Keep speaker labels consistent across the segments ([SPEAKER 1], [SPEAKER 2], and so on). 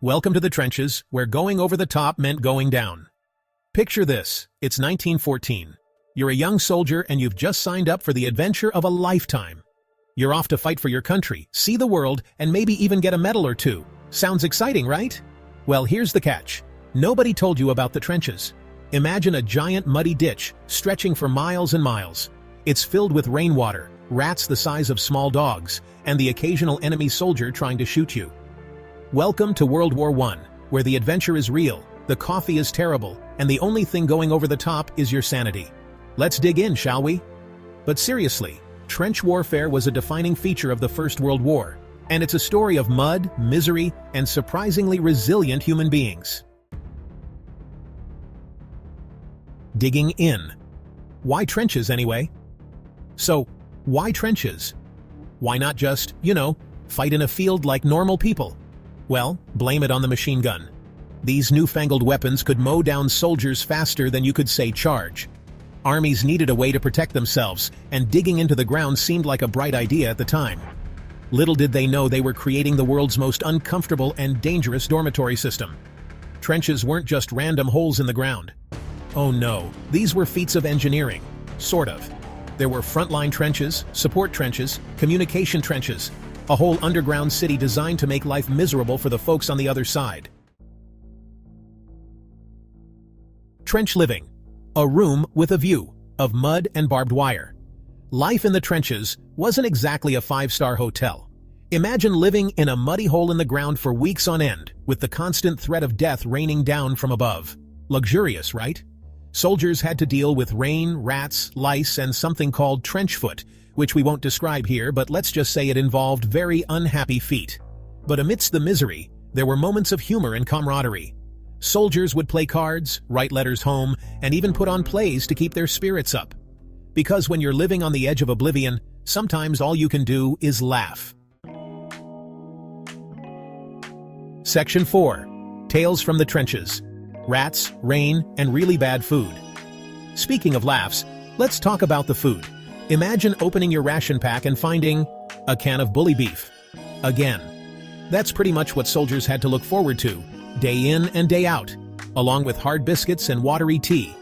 [SPEAKER 1] Welcome to the trenches, where going over the top meant going down. Picture this, it's 1914. You're a young soldier and you've just signed up for the adventure of a lifetime. You're off to fight for your country, see the world, and maybe even get a medal or two. Sounds exciting, right? Well, here's the catch. Nobody told you about the trenches. Imagine a giant muddy ditch, stretching for miles and miles. It's filled with rainwater, rats the size of small dogs, and the occasional enemy soldier trying to shoot you. Welcome to World War I, where the adventure is real, the coffee is terrible, and the only thing going over the top is your sanity. Let's dig in, shall we? But seriously, trench warfare was a defining feature of the First World War, and it's a story of mud, misery, and surprisingly resilient human beings. Digging in. Why trenches anyway? So, why trenches? Why not just, fight in a field like normal people? Well, blame it on the machine gun. These newfangled weapons could mow down soldiers faster than you could say charge. Armies needed a way to protect themselves, and digging into the ground seemed like a bright idea at the time. Little did they know they were creating the world's most uncomfortable and dangerous dormitory system. Trenches weren't just random holes in the ground. Oh no, these were feats of engineering. Sort of. There were frontline trenches, support trenches, communication trenches, a whole underground city designed to make life miserable for the folks on the other side. Trench living. A room with a view of mud and barbed wire. Life in the trenches wasn't exactly a five-star hotel. Imagine living in a muddy hole in the ground for weeks on end, with the constant threat of death raining down from above. Luxurious, right? Soldiers had to deal with rain, rats, lice, and something called trench foot, which we won't describe here, but let's just say it involved very unhappy feet. But amidst the misery, there were moments of humor and camaraderie. Soldiers would play cards, write letters home, and even put on plays to keep their spirits up. Because when you're living on the edge of oblivion, sometimes all you can do is laugh. Section 4. Tales from the Trenches. Rats, rain, and really bad food. Speaking of laughs, let's talk about the food. Imagine opening your ration pack and finding a can of bully beef. Again. That's pretty much what soldiers had to look forward to, day in and day out, along with hard biscuits and watery tea.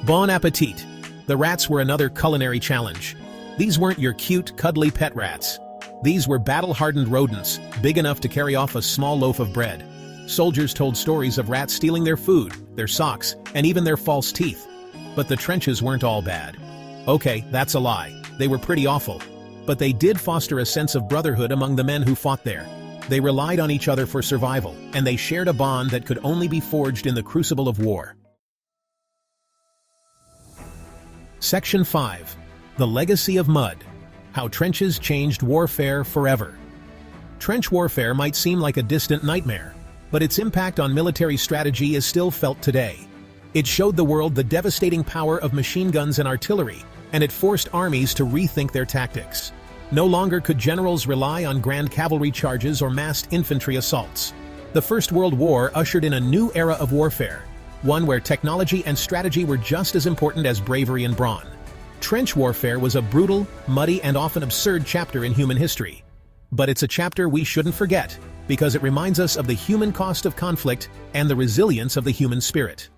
[SPEAKER 1] Bon appetit! The rats were another culinary challenge. These weren't your cute, cuddly pet rats. These were battle-hardened rodents, big enough to carry off a small loaf of bread. Soldiers told stories of rats stealing their food, their socks, and even their false teeth. But the trenches weren't all bad. Okay, that's a lie. They were pretty awful. But they did foster a sense of brotherhood among the men who fought there. They relied on each other for survival, and they shared a bond that could only be forged in the crucible of war. Section 5. The Legacy of Mud. How trenches changed warfare forever. Trench warfare might seem like a distant nightmare, but its impact on military strategy is still felt today. It showed the world the devastating power of machine guns and artillery, and it forced armies to rethink their tactics. No longer could generals rely on grand cavalry charges or massed infantry assaults. The First World War ushered in a new era of warfare, one where technology and strategy were just as important as bravery and brawn. Trench warfare was a brutal, muddy, and often absurd chapter in human history. But it's a chapter we shouldn't forget, because it reminds us of the human cost of conflict and the resilience of the human spirit.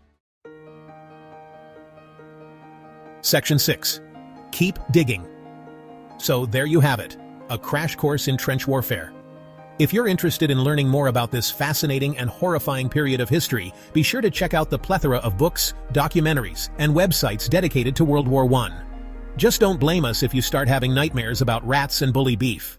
[SPEAKER 1] Section 6. Keep digging. So there you have it, a crash course in trench warfare. If you're interested in learning more about this fascinating and horrifying period of history, be sure to check out the plethora of books, documentaries, and websites dedicated to World War I. Just don't blame us if you start having nightmares about rats and bully beef.